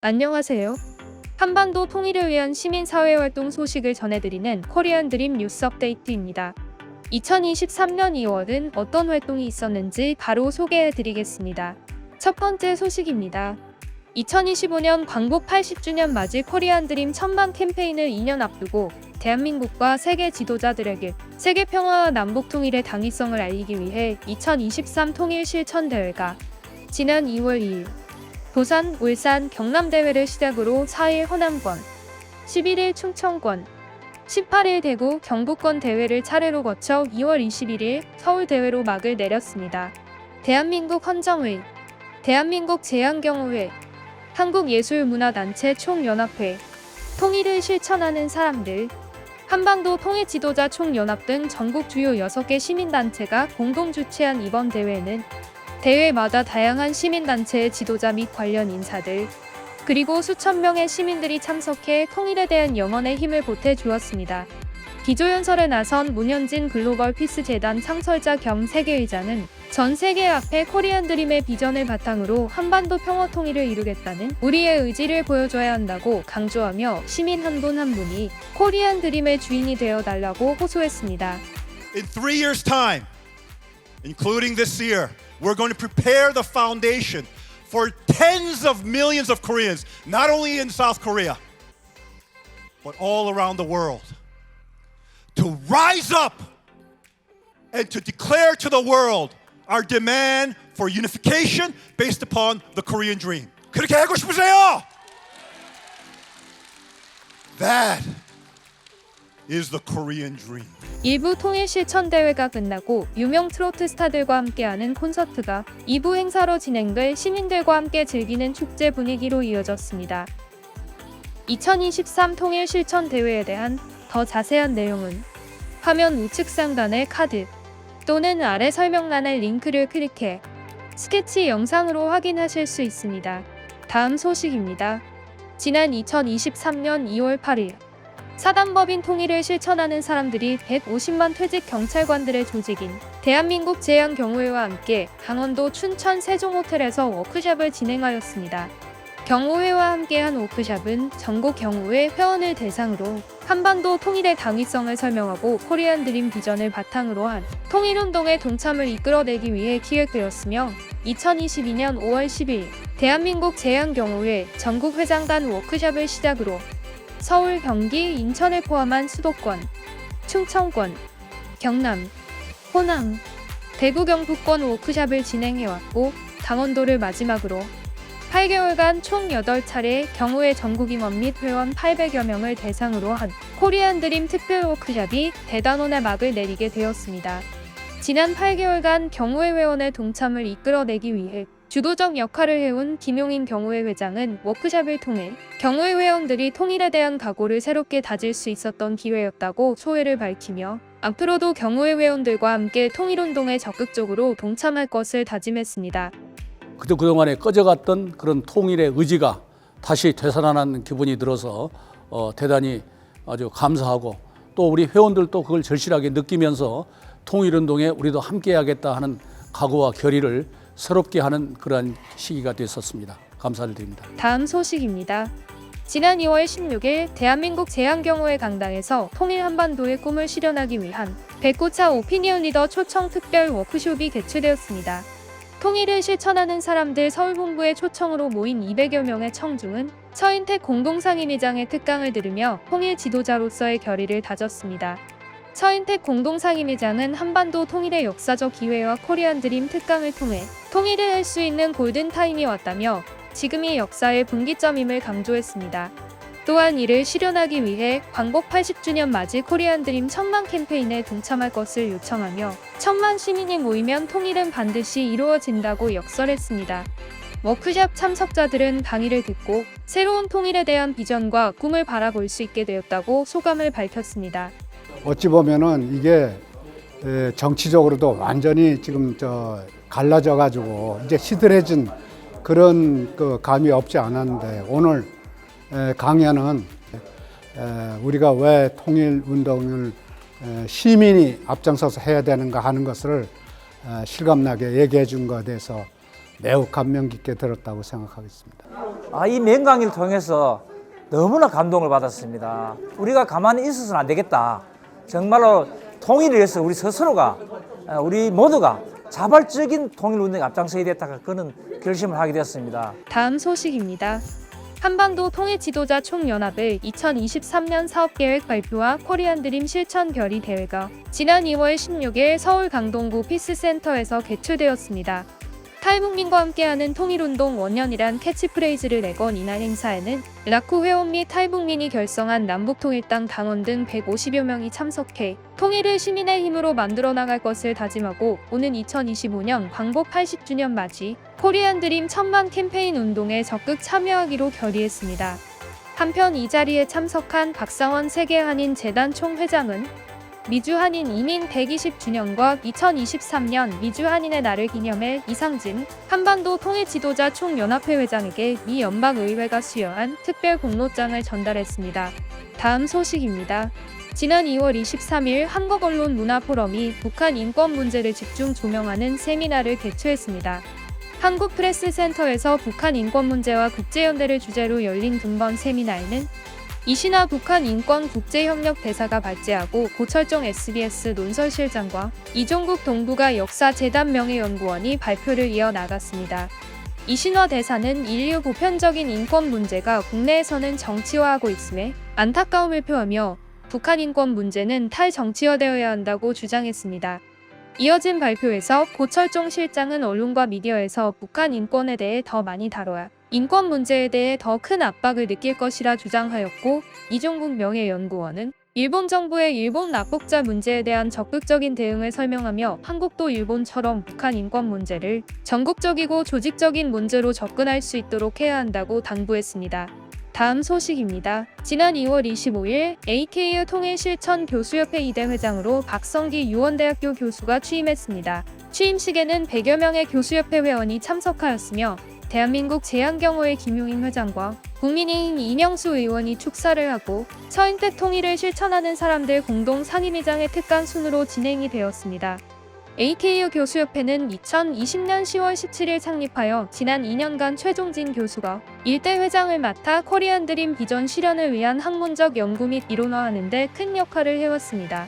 안녕하세요. 한반도 통일을 위한 시민사회활동 소식을 전해드리는 코리안 드림 뉴스 업데이트입니다. 2023년 2월은 어떤 활동이 있었는지 바로 소개해드리겠습니다. 첫 번째 소식입니다. 2025년 광복 80주년 맞이 코리안 드림 천만 캠페인을 2년 앞두고 대한민국과 세계 지도자들에게 세계 평화와 남북 통일의 당위성을 알리기 위해 2023 통일 실천 대회가 지난 2월 2일 부산, 울산, 경남 대회를 시작으로 4일 호남권, 11일 충청권, 18일 대구, 경북권 대회를 차례로 거쳐 2월 21일 서울 대회로 막을 내렸습니다. 대한민국 헌정회, 대한민국 제안경호회, 한국예술문화단체 총연합회, 통일을 실천하는 사람들, 한반도 통일 지도자 총연합 등 전국 주요 6개 시민단체가 공동 주최한 이번 대회는 대회마다 다양한 시민단체의 지도자 및 관련 인사들, 그리고 수천 명의 시민들이 참석해 통일에 대한 영혼의 힘을 보태주었습니다. 기조연설에 나선 문현진 글로벌 피스 재단 창설자 겸 세계의장은 전 세계 앞에 코리안 드림의 비전을 바탕으로 한반도 평화 통일을 이루겠다는 우리의 의지를 보여줘야 한다고 강조하며 시민 한 분 한 분이 코리안 드림의 주인이 되어 달라고 호소했습니다. In 3 years' time, including this year, we're going to prepare the foundation for tens of millions of Koreans, not only in South Korea, but all around the world, to rise up and to declare to the world our demand for unification based upon the Korean dream. 그렇게 하고 싶으세요? That is the Korean dream. 일부 통일 실천 대회가 끝나고 유명 트로트 스타들과 함께하는 콘서트가 2부 행사로 진행돼 시민들과 함께 즐기는 축제 분위기로 이어졌습니다. 2023 통일 실천 대회에 대한 더 자세한 내용은 화면 우측 상단의 카드 또는 아래 설명란의 링크를 클릭해 스케치 영상으로 확인하실 수 있습니다. 다음 소식입니다. 지난 2023년 2월 8일 사단법인 통일을 실천하는 사람들이 150만 퇴직 경찰관들의 조직인 대한민국 제안경호회와 함께 강원도 춘천 세종호텔에서 워크숍을 진행하였습니다. 경호회와 함께한 워크숍은 전국 경호회 회원을 대상으로 한반도 통일의 당위성을 설명하고 코리안 드림 비전을 바탕으로 한 통일운동의 동참을 이끌어내기 위해 기획되었으며 2022년 5월 10일 대한민국 제안경호회 전국회장 간 워크숍을 시작으로 서울, 경기, 인천을 포함한 수도권, 충청권, 경남, 호남, 대구, 경북권 워크숍을 진행해왔고 강원도를 마지막으로 8개월간 총 8차례 경호회 전국 임원 및 회원 800여 명을 대상으로 한 코리안 드림 특별 워크숍이 대단원의 막을 내리게 되었습니다. 지난 8개월간 경호회 회원의 동참을 이끌어내기 위해 주도적 역할을 해온 김용인 경호회 회장은 워크숍을 통해 경호회 회원들이 통일에 대한 각오를 새롭게 다질 수 있었던 기회였다고 소회를 밝히며 앞으로도 경호회 회원들과 함께 통일운동에 적극적으로 동참할 것을 다짐했습니다. 그동안에 꺼져갔던 그런 통일의 의지가 다시 되살아나는 기분이 들어서 대단히 아주 감사하고 또 우리 회원들도 그걸 절실하게 느끼면서 통일운동에 우리도 함께하겠다 하는 각오와 결의를 새롭게 하는 그러한 시기가 됐었습니다. 감사를 드립니다. 다음 소식입니다. 지난 2월 16일 대한민국 제안경호회 강당에서 통일 한반도의 꿈을 실현하기 위한 109차 오피니언 리더 초청 특별 워크숍이 개최되었습니다. 통일을 실천하는 사람들 서울본부의 초청으로 모인 200여 명의 청중은 서인택 공동상임위장의 특강을 들으며 통일 지도자로서의 결의를 다졌습니다. 서인택 공동상임위장은 한반도 통일의 역사적 기회와 코리안 드림 특강을 통해 통일을 할 수 있는 골든타임이 왔다며 지금이 역사의 분기점임을 강조했습니다. 또한 이를 실현하기 위해 광복 80주년 맞이 코리안 드림 천만 캠페인에 동참할 것을 요청하며 1000만 시민이 모이면 통일은 반드시 이루어진다고 역설했습니다. 워크숍 참석자들은 강의를 듣고 새로운 통일에 대한 비전과 꿈을 바라볼 수 있게 되었다고 소감을 밝혔습니다. 어찌 보면은 이게 정치적으로도 완전히 지금 갈라져 가지고 이제 시들해진 그런 감이 없지 않았는데 오늘 강연은 우리가 왜 통일 운동을 시민이 앞장서서 해야 되는가 하는 것을 실감나게 얘기해 준 것에 대해서 매우 감명 깊게 들었다고 생각하겠습니다. 이 맹강의를 통해서 너무나 감동을 받았습니다. 우리가 가만히 있어서는 안 되겠다. 정말로 통일을 위해서 우리 스스로가, 우리 모두가 자발적인 통일운동에 앞장서야 됐다가 그런 결심을 하게 되었습니다. 다음 소식입니다. 한반도 통일 지도자 총연합의 2023년 사업계획 발표와 코리안 드림 실천 결의 대회가 지난 2월 16일 서울 강동구 피스센터에서 개최되었습니다. 탈북민과 함께하는 통일운동 원년이란 캐치프레이즈를 내건 이날 행사에는 라쿠 회원 및 탈북민이 결성한 남북통일당 당원 등 150여 명이 참석해 통일을 시민의 힘으로 만들어 나갈 것을 다짐하고 오는 2025년 광복 80주년 맞이 코리안 드림 1000만 캠페인 운동에 적극 참여하기로 결의했습니다. 한편 이 자리에 참석한 박상원 세계한인재단 총회장은 미주 한인 이민 120주년과 2023년 미주 한인의 날을 기념해 이상진 한반도 통일 지도자 총연합회 회장에게 미 연방의회가 수여한 특별 공로장을 전달했습니다. 다음 소식입니다. 지난 2월 23일 한국언론문화포럼이 북한 인권 문제를 집중 조명하는 세미나를 개최했습니다. 한국프레스센터에서 북한 인권 문제와 국제연대를 주제로 열린 등번 세미나에는 이신하 북한 인권 국제협력 대사가 발제하고 고철종 SBS 논설실장과 이종국 동북아 역사재단 명예연구원이 발표를 이어나갔습니다. 이신하 대사는 인류 보편적인 인권 문제가 국내에서는 정치화하고 있음에 안타까움을 표하며 북한 인권 문제는 탈정치화되어야 한다고 주장했습니다. 이어진 발표에서 고철종 실장은 언론과 미디어에서 북한 인권에 대해 더 많이 다뤄야 인권 문제에 대해 더 큰 압박을 느낄 것이라 주장하였고 이종국 명예연구원은 일본 정부의 일본 납북자 문제에 대한 적극적인 대응을 설명하며 한국도 일본처럼 북한 인권 문제를 전국적이고 조직적인 문제로 접근할 수 있도록 해야 한다고 당부했습니다. 다음 소식입니다. 지난 2월 25일 AKU 통일실천 교수협회 2대 회장으로 박성기 유원대학교 교수가 취임했습니다. 취임식에는 100여 명의 교수협회 회원이 참석하였으며 대한민국 제한경호회 김용인 회장과 국민의힘 이명수 의원이 축사를 하고 서인택 통일을 실천하는 사람들 공동 상임위장의 특간 순으로 진행이 되었습니다. AKU 교수협회는 2020년 10월 17일 창립하여 지난 2년간 최종진 교수가 일대 회장을 맡아 코리안 드림 비전 실현을 위한 학문적 연구 및 이론화하는 데 큰 역할을 해왔습니다.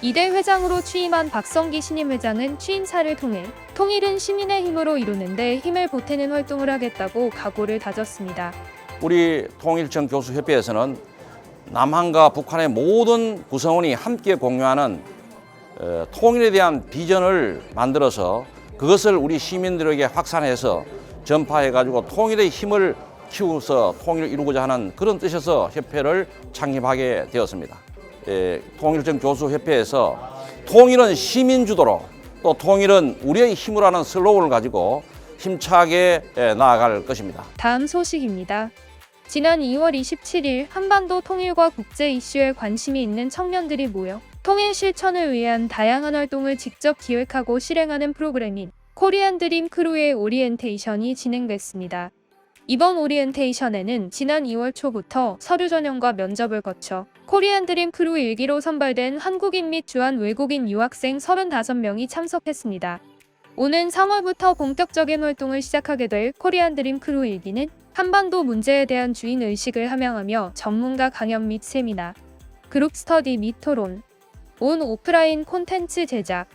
2대 회장으로 취임한 박성기 신임 회장은 취임사를 통해 통일은 시민의 힘으로 이루는 데 힘을 보태는 활동을 하겠다고 각오를 다졌습니다. 우리 통일청 교수협회에서는 남한과 북한의 모든 구성원이 함께 공유하는 통일에 대한 비전을 만들어서 그것을 우리 시민들에게 확산해서 전파해가지고 통일의 힘을 키워서 통일을 이루고자 하는 그런 뜻에서 협회를 창립하게 되었습니다. 통일청 교수협회에서 통일은 시민주도로 또 통일은 우리의 힘으로 하는 슬로건을 가지고 힘차게 나아갈 것입니다. 다음 소식입니다. 지난 2월 27일 한반도 통일과 국제 이슈에 관심이 있는 청년들이 모여 통일 실천을 위한 다양한 활동을 직접 기획하고 실행하는 프로그램인 코리안 드림 크루의 오리엔테이션이 진행됐습니다. 이번 오리엔테이션에는 지난 2월 초부터 서류 전형과 면접을 거쳐 코리안 드림 크루 1기로 선발된 한국인 및 주한 외국인 유학생 35명이 참석했습니다. 오는 3월부터 본격적인 활동을 시작하게 될 코리안 드림 크루 1기는 한반도 문제에 대한 주인의식을 함양하며 전문가 강연 및 세미나, 그룹 스터디 및 토론, 온 오프라인 콘텐츠 제작,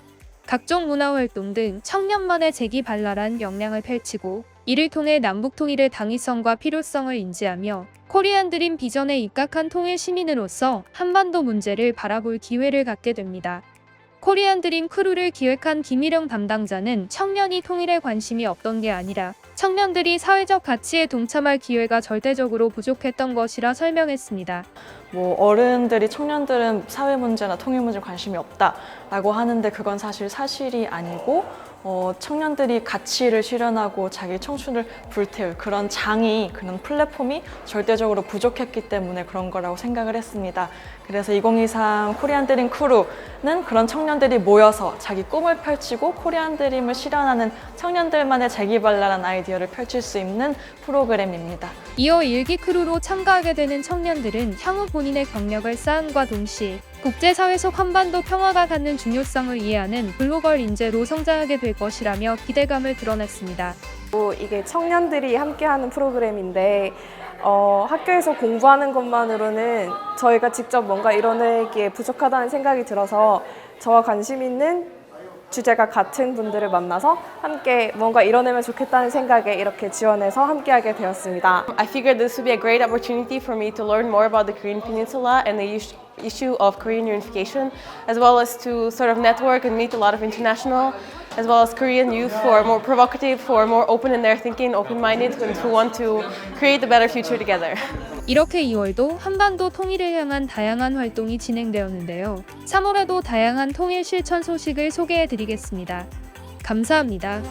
각종 문화활동 등 청년만의 재기발랄한 역량을 펼치고 이를 통해 남북통일의 당위성과 필요성을 인지하며 코리안 드림 비전에 입각한 통일 시민으로서 한반도 문제를 바라볼 기회를 갖게 됩니다. 코리안 드림 크루를 기획한 김일영 담당자는 청년이 통일에 관심이 없던 게 아니라 청년들이 사회적 가치에 동참할 기회가 절대적으로 부족했던 것이라 설명했습니다. 어른들이 청년들은 사회 문제나 통일 문제에 관심이 없다라고 하는데 그건 사실이 아니고 청년들이 가치를 실현하고 자기 청춘을 불태울 그런 그런 플랫폼이 절대적으로 부족했기 때문에 그런 거라고 생각을 했습니다. 그래서 2023 코리안 드림 크루는 그런 청년들이 모여서 자기 꿈을 펼치고 코리안 드림을 실현하는 청년들만의 재기발랄한 아이디어를 펼칠 수 있는 프로그램입니다. 이어 1기 크루로 참가하게 되는 청년들은 향후 본인의 경력을 쌓음과 동시에 국제사회 속 한반도 평화가 갖는 중요성을 이해하는 글로벌 인재로 성장하게 될 것이라며 기대감을 드러냈습니다. 이게 청년들이 함께하는 프로그램인데 학교에서 공부하는 것만으로는 저희가 직접 뭔가 이뤄내기에 부족하다는 생각이 들어서 저와 관심 있는 주제가 같은 분들을 만나서 함께 뭔가 이뤄내면 좋겠다는 생각에 이렇게 지원해서 함께하게 되었습니다. I figured this would be a great opportunity for me to learn more about the Korean Peninsula and the issue of Korean unification, as well as to sort of network and meet a lot of international, as well as Korean youth who are more provocative, who are more open in their thinking, open-minded, and who want to create a better future together. 이렇게 2월도 한반도 통일을 향한 다양한 활동이 진행되었는데요. 3월에도 다양한 통일 실천 소식을 소개해 드리겠습니다. 감사합니다.